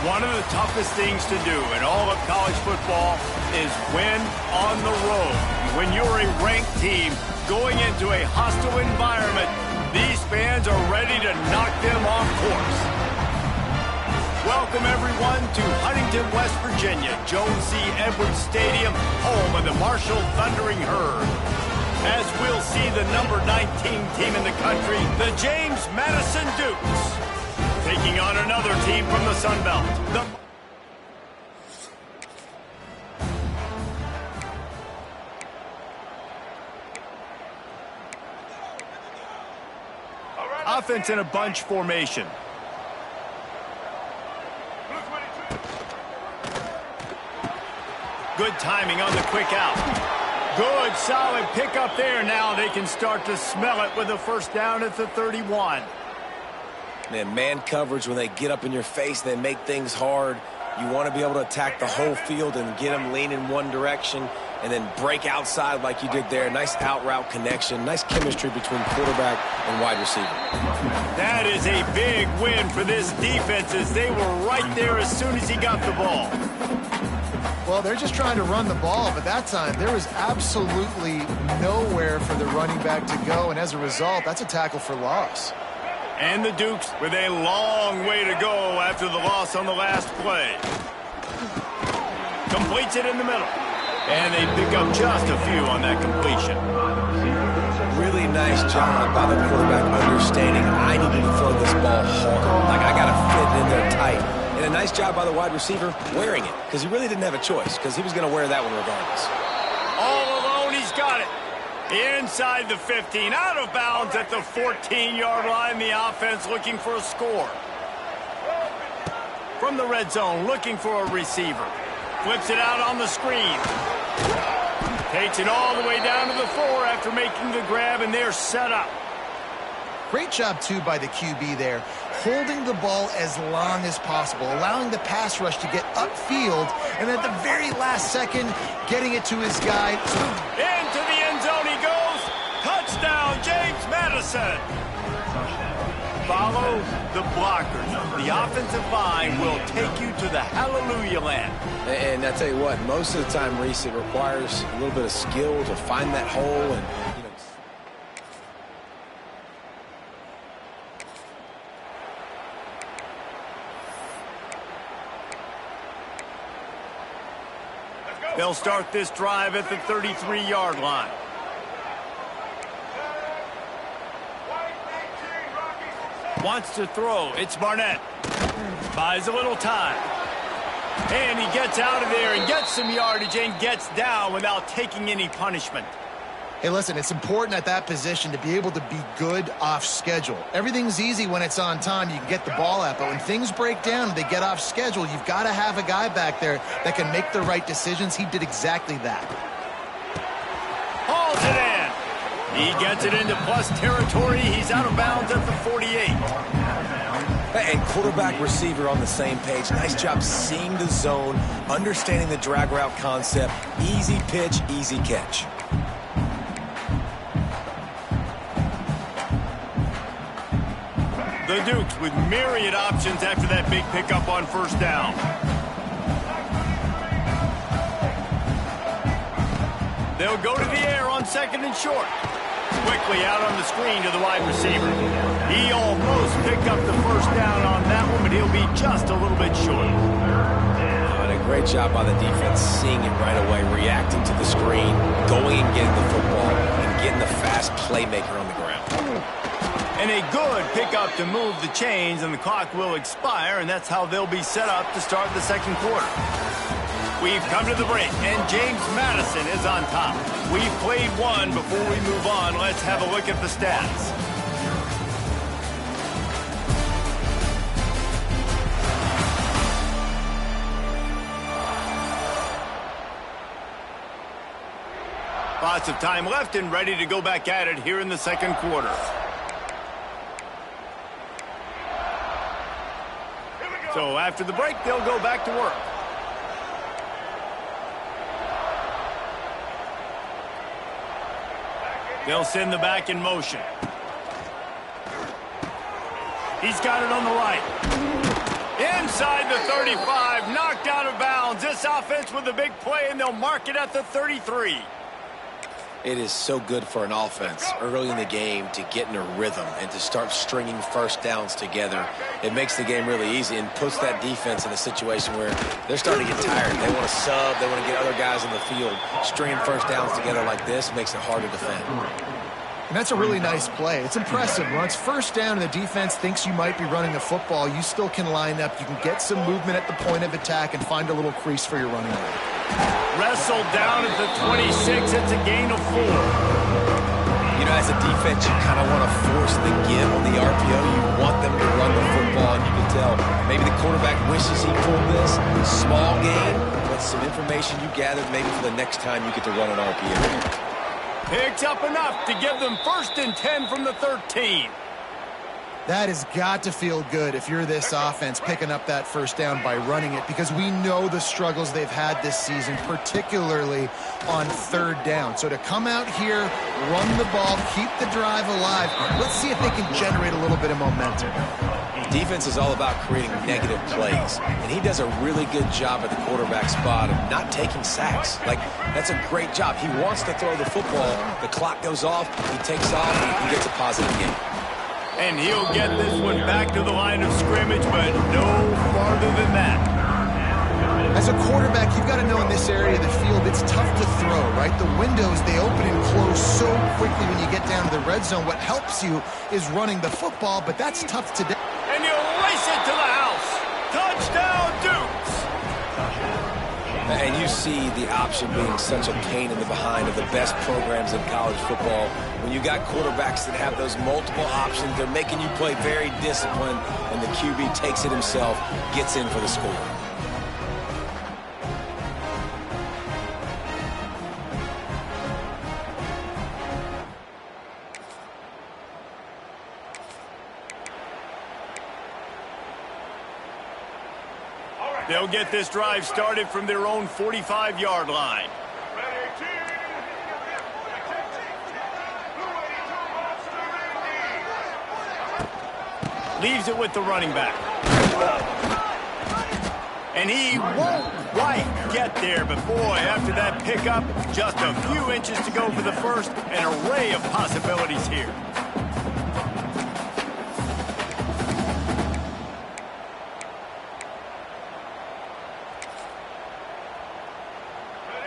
One of the toughest things to do in all of college football is win on the road. When you're a ranked team going into a hostile environment, these fans are ready to knock them off course. Welcome, everyone, to Huntington, West Virginia, Jones C. Edwards Stadium, home of the Marshall Thundering Herd. As we'll see the number 19 team in the country, the James Madison Dukes, taking on another team from the Sun Belt. Offense in a bunch formation. Good timing on the quick out. Good, solid pickup there. Now they can start to smell it with a first down at the 31. Man coverage, when they get up in your face, they make things hard. You want to be able to attack the whole field and get them leaning one direction and then break outside like you did there. Nice out route connection. Nice chemistry between quarterback and wide receiver. That is a big win for this defense as they were right there as soon as he got the ball. Well, they're just trying to run the ball, but that time there was absolutely nowhere for the running back to go, and as a result, that's a tackle for loss. And the Dukes with a long way to go after the loss on the last play. Completes it in the middle. And they pick up just a few on that completion. Really nice job by the quarterback understanding I needed to throw this ball hard. Like, I got to fit it in there tight. And a nice job by the wide receiver wearing it, because he really didn't have a choice, because he was going to wear that one regardless. All alone, he's got it. Inside the 15, out of bounds at the 14-yard line. The offense looking for a score. From the red zone, looking for a receiver. Flips it out on the screen. Takes it all the way down to the 4 after making the grab, and they're set up. Great job, too, by the QB there, holding the ball as long as possible, allowing the pass rush to get upfield, and at the very last second, getting it to his guy. Into the end zone he goes. Touchdown, James Madison. Follow the blockers. The offensive line will take you to the hallelujah land. And I tell you what, most of the time, Reese, it requires a little bit of skill to find that hole and, you know. They'll start this drive at the 33-yard line. Wants to throw. It's Barnett. Buys a little time. And he gets out of there and gets some yardage and gets down without taking any punishment. Hey, listen, it's important at that position to be able to be good off schedule. Everything's easy when it's on time. You can get the ball out. But when things break down and they get off schedule, you've got to have a guy back there that can make the right decisions. He did exactly that. Hauls it in. He gets it into plus territory. He's out of bounds at the 48. And quarterback receiver on the same page. Nice job seeing the zone, understanding the drag route concept. Easy pitch, easy catch. The Dukes with myriad options after that big pickup on first down. They'll go to the air on second and short. Quickly out on the screen to the wide receiver. He almost picked up the first down on that one, but he'll be just a little bit short. And a great job by the defense seeing it right away, reacting to the screen, going and getting the football, and getting the fast playmaker on the ground. And a good pickup to move the chains, and the clock will expire, and that's how they'll be set up to start the second quarter. We've come to the break, and James Madison is on top. We've played one. Before we move on, let's have a look at the stats. Lots of time left and ready to go back at it here in the second quarter. So after the break, they'll go back to work. They'll send the back in motion. He's got it on the right. Inside the 35, knocked out of bounds. This offense with a big play, and they'll mark it at the 33. It is so good for an offense early in the game to get in a rhythm and to start stringing first downs together. It makes the game really easy and puts that defense in a situation where they're starting to get tired. They want to sub. They want to get other guys in the field. Stringing first downs together like this makes it hard to defend. And that's a really nice play. It's impressive. When it's first down and the defense thinks you might be running the football, you still can line up. You can get some movement at the point of attack and find a little crease for your running back. Wrestled down at the 26. It's a gain of 4. You know, as a defense, you kind of want to force the give on the RPO. You want them to run the football, and you can tell maybe the quarterback wishes he pulled this. Small gain, but some information you gathered maybe for the next time you get to run an RPO. Picks up enough to give them 1st and 10 from the 13. That has got to feel good if you're this offense picking up that first down by running it, because we know the struggles they've had this season, particularly on 3rd down. So to come out here, run the ball, keep the drive alive, let's see if they can generate a little bit of momentum. Defense is all about creating negative plays, and he does a really good job at the quarterback spot of not taking sacks. Like, that's a great job. He wants to throw the football. The clock goes off, he takes off, he gets a positive gain. And he'll get this one back to the line of scrimmage, but no farther than that. As a quarterback, you've got to know in this area of the field, it's tough to throw, right? The windows, they open and close so quickly when you get down to the red zone. What helps you is running the football, but that's tough today. And he'll race it to the house. Touchdown, Dukes! And you see the option being such a pain in the behind of the best programs in college football. When you got quarterbacks that have those multiple options, they're making you play very disciplined, and the QB takes it himself, gets in for the score. They'll get this drive started from their own 45-yard line. Leaves it with the running back. And he won't quite get there, but boy, after that pickup, just a few inches to go for the first. An array of possibilities here.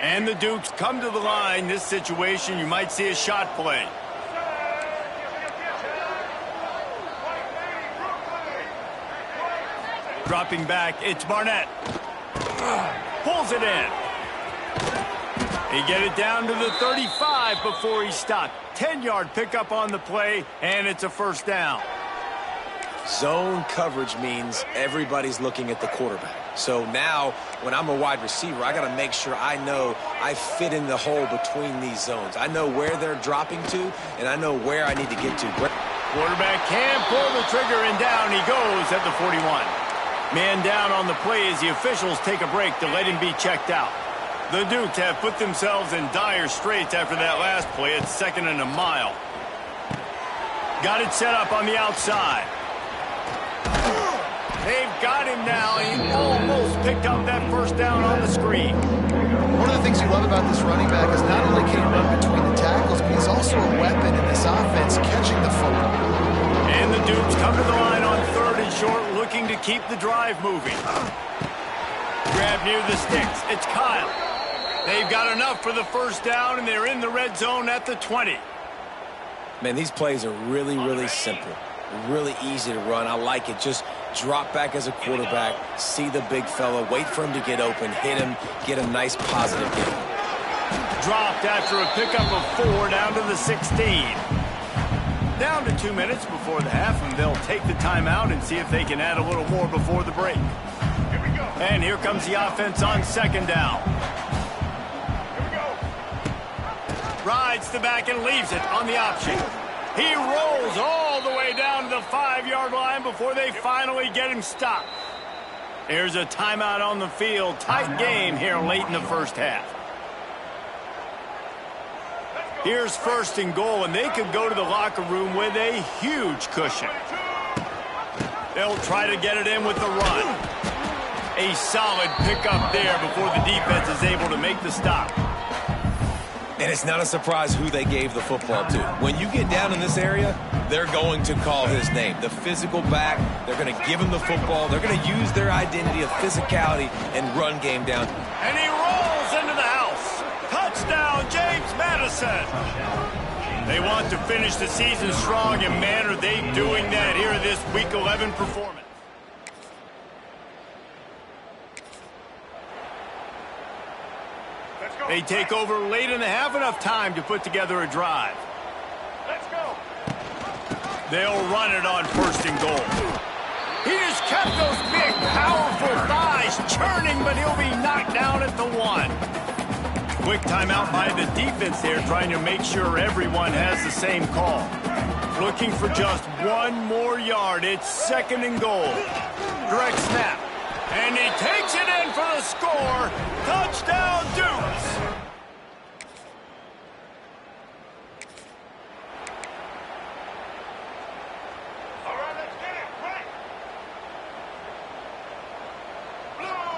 And the Dukes come to the line. This situation, you might see a shot play. Dropping back, it's Barnett. Pulls it in. He get it down to the 35 before he stopped. 10-yard pickup on the play, and it's a first down. Zone coverage means everybody's looking at the quarterback. So now, when I'm a wide receiver, I got to make sure I know I fit in the hole between these zones. I know where they're dropping to, and I know where I need to get to. Quarterback can pull the trigger, and down he goes at the 41. Man down on the play as the officials take a break to let him be checked out. The Dukes have put themselves in dire straits after that last play. It's 2nd and a mile. Got it set up on the outside. They've got him now. He almost picked up that first down on the screen. One of the things you love about this running back is not only can he run between the tackles, but he's also a weapon in this offense, catching the football. And the Dukes come to the line on 3rd and short, looking to keep the drive moving. Grab near the sticks. It's Kyle. They've got enough for the first down, and they're in the red zone at the 20. Man, these plays are really, really simple. Really easy to run. I like it. Just drop back as a quarterback, see the big fella, wait for him to get open, hit him, get a nice positive gain. Dropped after a pickup of 4 down to the 16. Down to 2 minutes before the half, and they'll take the timeout and see if they can add a little more before the break. Here we go. And here comes the offense on 2nd down. Here we go. Rides the back and leaves it on the option. He rolls all the way down to the 5-yard line before they finally get him stopped. There's a timeout on the field. Tight game here late in the first half. Here's 1st and goal, and they could go to the locker room with a huge cushion. They'll try to get it in with the run. A solid pickup there before the defense is able to make the stop. And it's not a surprise who they gave the football to. When you get down in this area, they're going to call his name. The physical back, they're going to give him the football. They're going to use their identity of physicality and run game down. And he rolls into the house. Touchdown, James Madison. They want to finish the season strong, and man, are they doing that here in this Week 11 performance. They take over late in the half, enough time to put together a drive. Let's go. They'll run it on 1st and goal. He just kept those big, powerful thighs churning, but he'll be knocked down at the 1. Quick timeout by the defense there, trying to make sure everyone has the same call. Looking for just 1 more yard. It's 2nd and goal. Direct snap. And he takes it in for the score. Touchdown, Dukes. All right, let's get it. Right.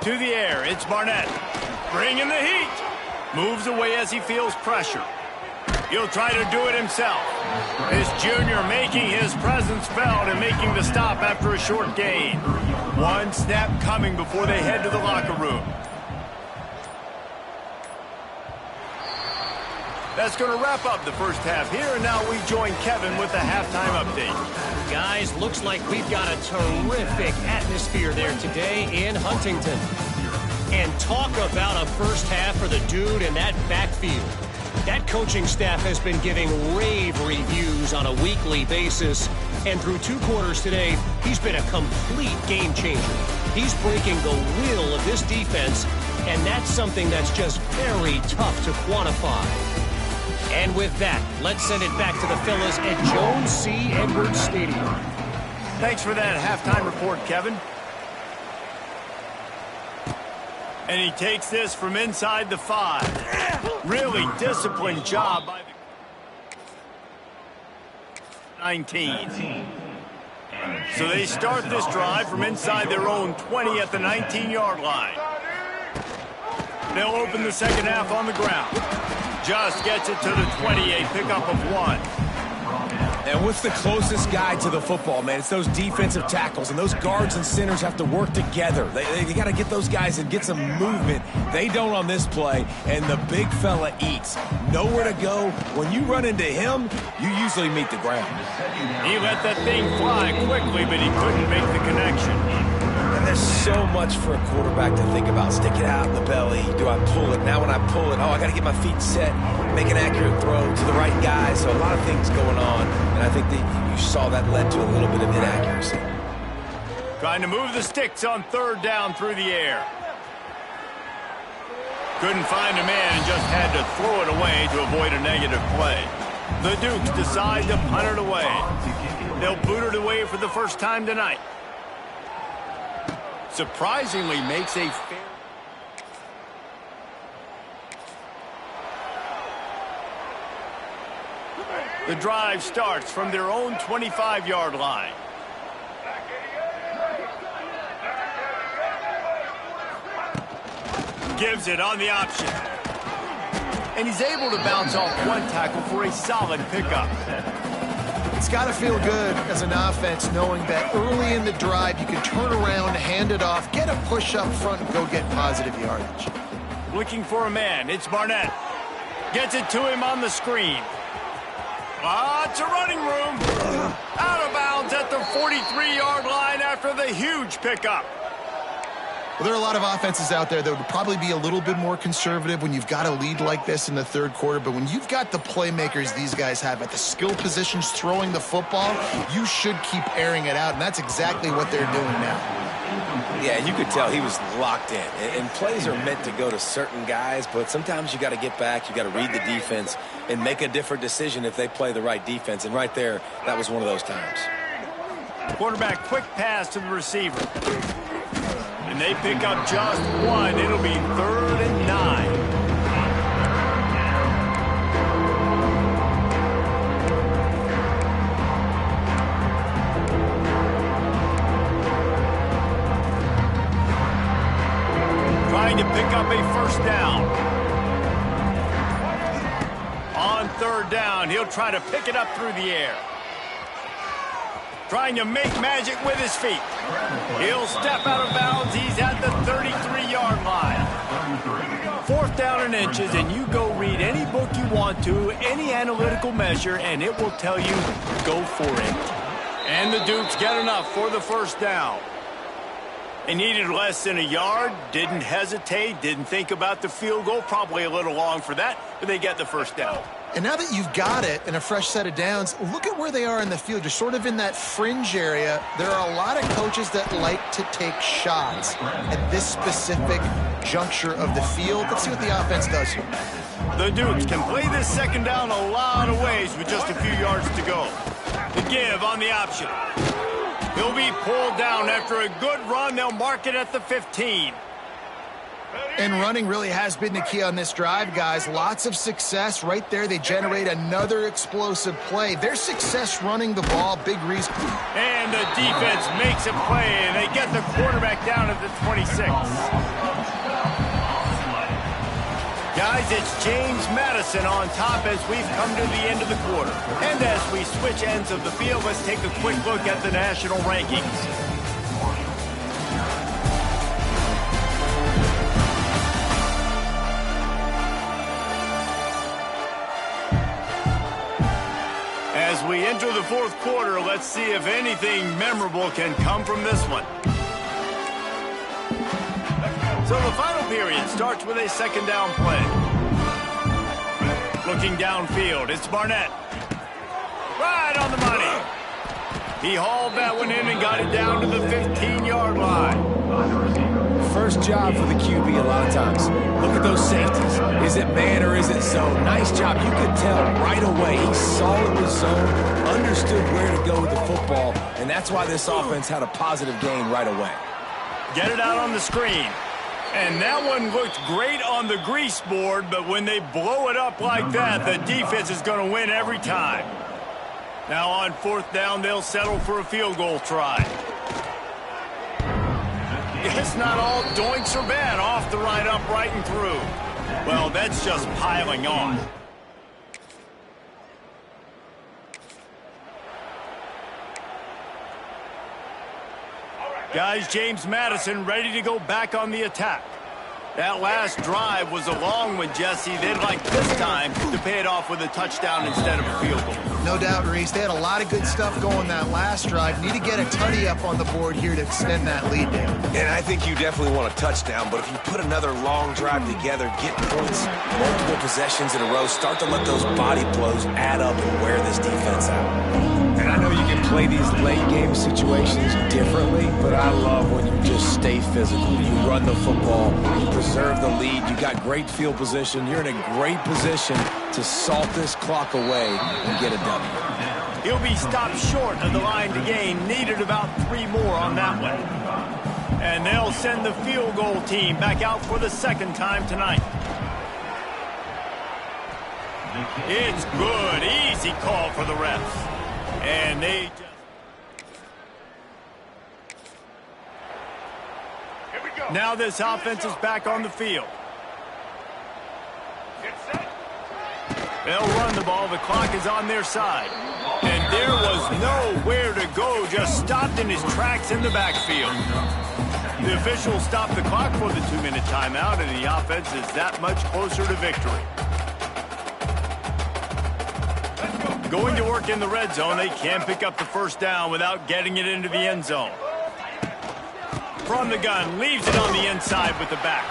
To the air, it's Barnett. Bringing the heat. Moves away as he feels pressure. He'll try to do it himself. This junior making his presence felt and making the stop after a short gain. 1 snap coming before they head to the locker room. That's going to wrap up the first half here, and now we join Kevin with the halftime update. Guys, looks like we've got a terrific atmosphere there today in Huntington. And talk about a first half for the dude in that backfield. That coaching staff has been giving rave reviews on a weekly basis. And through 2 quarters today, he's been a complete game changer. He's breaking the will of this defense, and that's something that's just very tough to quantify. And with that, let's send it back to the fellas at Jones C. Edwards Stadium. Thanks for that halftime report, Kevin. And he takes this from inside the 5. Really disciplined job by the 19. So they start this drive from inside their own 20 at the 19-yard line. They'll open the second half on the ground. Just gets it to the 20, a pickup of 1. And what's the closest guy to the football, man? It's those defensive tackles, and those guards and centers have to work together. They got to get those guys and get some movement. They don't on this play, and the big fella eats. Nowhere to go. When you run into him, you usually meet the ground. He let that thing fly quickly, but he couldn't make the connection. And there's so much for a quarterback to think about. Stick it out in the belly. Do I pull it? Now when I pull it, I got to get my feet set, make an accurate throw to the right guy. So a lot of things going on, and I think that you saw that led to a little bit of inaccuracy. Trying to move the sticks on 3rd down through the air. Couldn't find a man and just had to throw it away to avoid a negative play. The Dukes decide to punt it away. They'll boot it away for the first time tonight. Surprisingly makes a fair... The drive starts from their own 25-yard line. Gives it on the option. And he's able to bounce off 1 tackle for a solid pickup. It's got to feel good as an offense knowing that early in the drive you can turn around, hand it off, get a push up front, and go get positive yardage. Looking for a man. It's Barnett. Gets it to him on the screen. It's a running room. Out of bounds at the 43-yard line after the huge pickup. Well, there are a lot of offenses out there that would probably be a little bit more conservative when you've got a lead like this in the 3rd quarter. But when you've got the playmakers these guys have at the skill positions throwing the football, you should keep airing it out. And that's exactly what they're doing now. Yeah, you could tell he was locked in. And plays are meant to go to certain guys, but sometimes you got to get back, you got to read the defense, and make a different decision if they play the right defense. And right there, that was one of those times. Quarterback quick pass to the receiver. And they pick up just 1. It'll be 3rd and 9. pick up a first down. On third down, he'll try to pick it up through the air. Trying to make magic with his feet. He'll step out of bounds. He's at the 33-yard line. Fourth down and inches, and you go read any book you want to, any analytical measure, and it will tell you, go for it. And the Dukes get enough for the first down. They needed less than a yard, didn't hesitate, didn't think about the field goal, probably a little long for that, but they get the first down. And now that you've got it and a fresh set of downs, look at where they are in the field. You're sort of in that fringe area. There are a lot of coaches that like to take shots at this specific juncture of the field. Let's see what the offense does here. The Dukes can play this second down a lot of ways with just a few yards to go. The give on the option. He'll be pulled down after a good run. They'll mark it at the 15. And running really has been the key on this drive, guys. Lots of success right there. They generate another explosive play. Their success running the ball, big reason. And the defense makes a play, and they get the quarterback down at the 26. Guys, it's James Madison on top as we've come to the end of the quarter. And as we switch ends of the field, let's take a quick look at the national rankings. As we enter the fourth quarter, let's see if anything memorable can come from this one. So the final period starts with a second down play. Looking downfield, it's Barnett. Right on the money. He hauled that one in and got it down to the 15-yard line. First job for the QB a lot of times. Look at those safeties. Is it man or is it zone? Nice job. You could tell right away he saw it was zone, understood where to go with the football, and that's why this offense had a positive gain right away. Get it out on the screen. And that one looked great on the grease board, but when they blow it up like that, the defense is going to win every time. Now on fourth down, they'll settle for a field goal try. It's not all doinks are bad. Off the right, upright, and through. Well, that's just piling on. Guys, James Madison ready to go back on the attack. That last drive was a long one, Jesse. They'd like this time to pay it off with a touchdown instead of a field goal. No doubt, Reese. They had a lot of good stuff going that last drive. Need to get a tutty up on the board here to extend that lead down. And I think you definitely want a touchdown, but if you put another long drive together, get points, multiple possessions in a row, start to let those body blows add up and wear this defense out. And I know you can play these late-game situations differently, but I love when you just stay physical. You run the football, you preserve the lead, you got great field position, you're in a great position to salt this clock away and get a W. He'll be stopped short of the line to gain. Needed about 3 more on that one. And they'll send the field goal team back out for the second time tonight. It's good. Easy call for the refs. And they just... Here we go. Now this offense is back on the field. They'll run the ball. The clock is on their side. And there was nowhere to go. Just stopped in his tracks in the backfield. The officials stopped the clock for the 2-minute timeout, and the offense is that much closer to victory. Going to work in the red zone, they can't pick up the first down without getting it into the end zone. From the gun, leaves it on the inside with the back.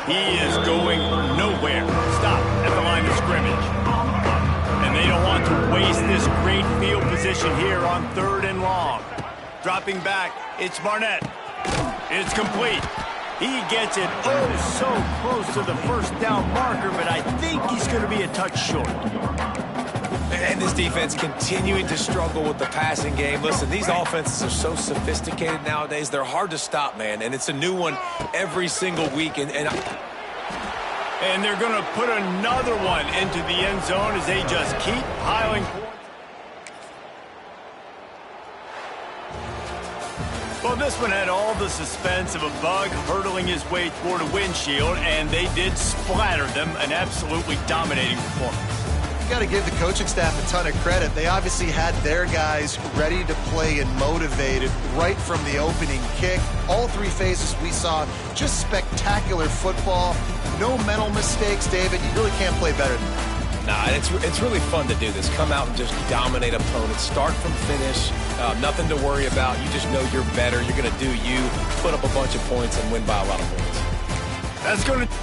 He is going nowhere. Stop at the line of scrimmage. And they don't want to waste this great field position here on 3rd and long. Dropping back, it's Barnett. It's complete. He gets it oh so close to the first down marker, but I think he's going to be a touch short. And this defense continuing to struggle with the passing game. Listen, these offenses are so sophisticated nowadays. They're hard to stop, man. And it's a new one every single week. And they're going to put another one into the end zone as they just keep piling points. Well, this one had all the suspense of a bug hurtling his way toward a windshield, and they did splatter them. An absolutely dominating performance. You got to give the coaching staff a ton of credit. They obviously had their guys ready to play and motivated right from the opening kick. All three phases we saw, just spectacular football. No mental mistakes, David. You really can't play better than that. Nah, it's really fun to do this. Come out and just dominate opponents. Start from finish. Nothing to worry about. You just know you're better. You're going to do you, put up a bunch of points, and win by a lot of points. That's going to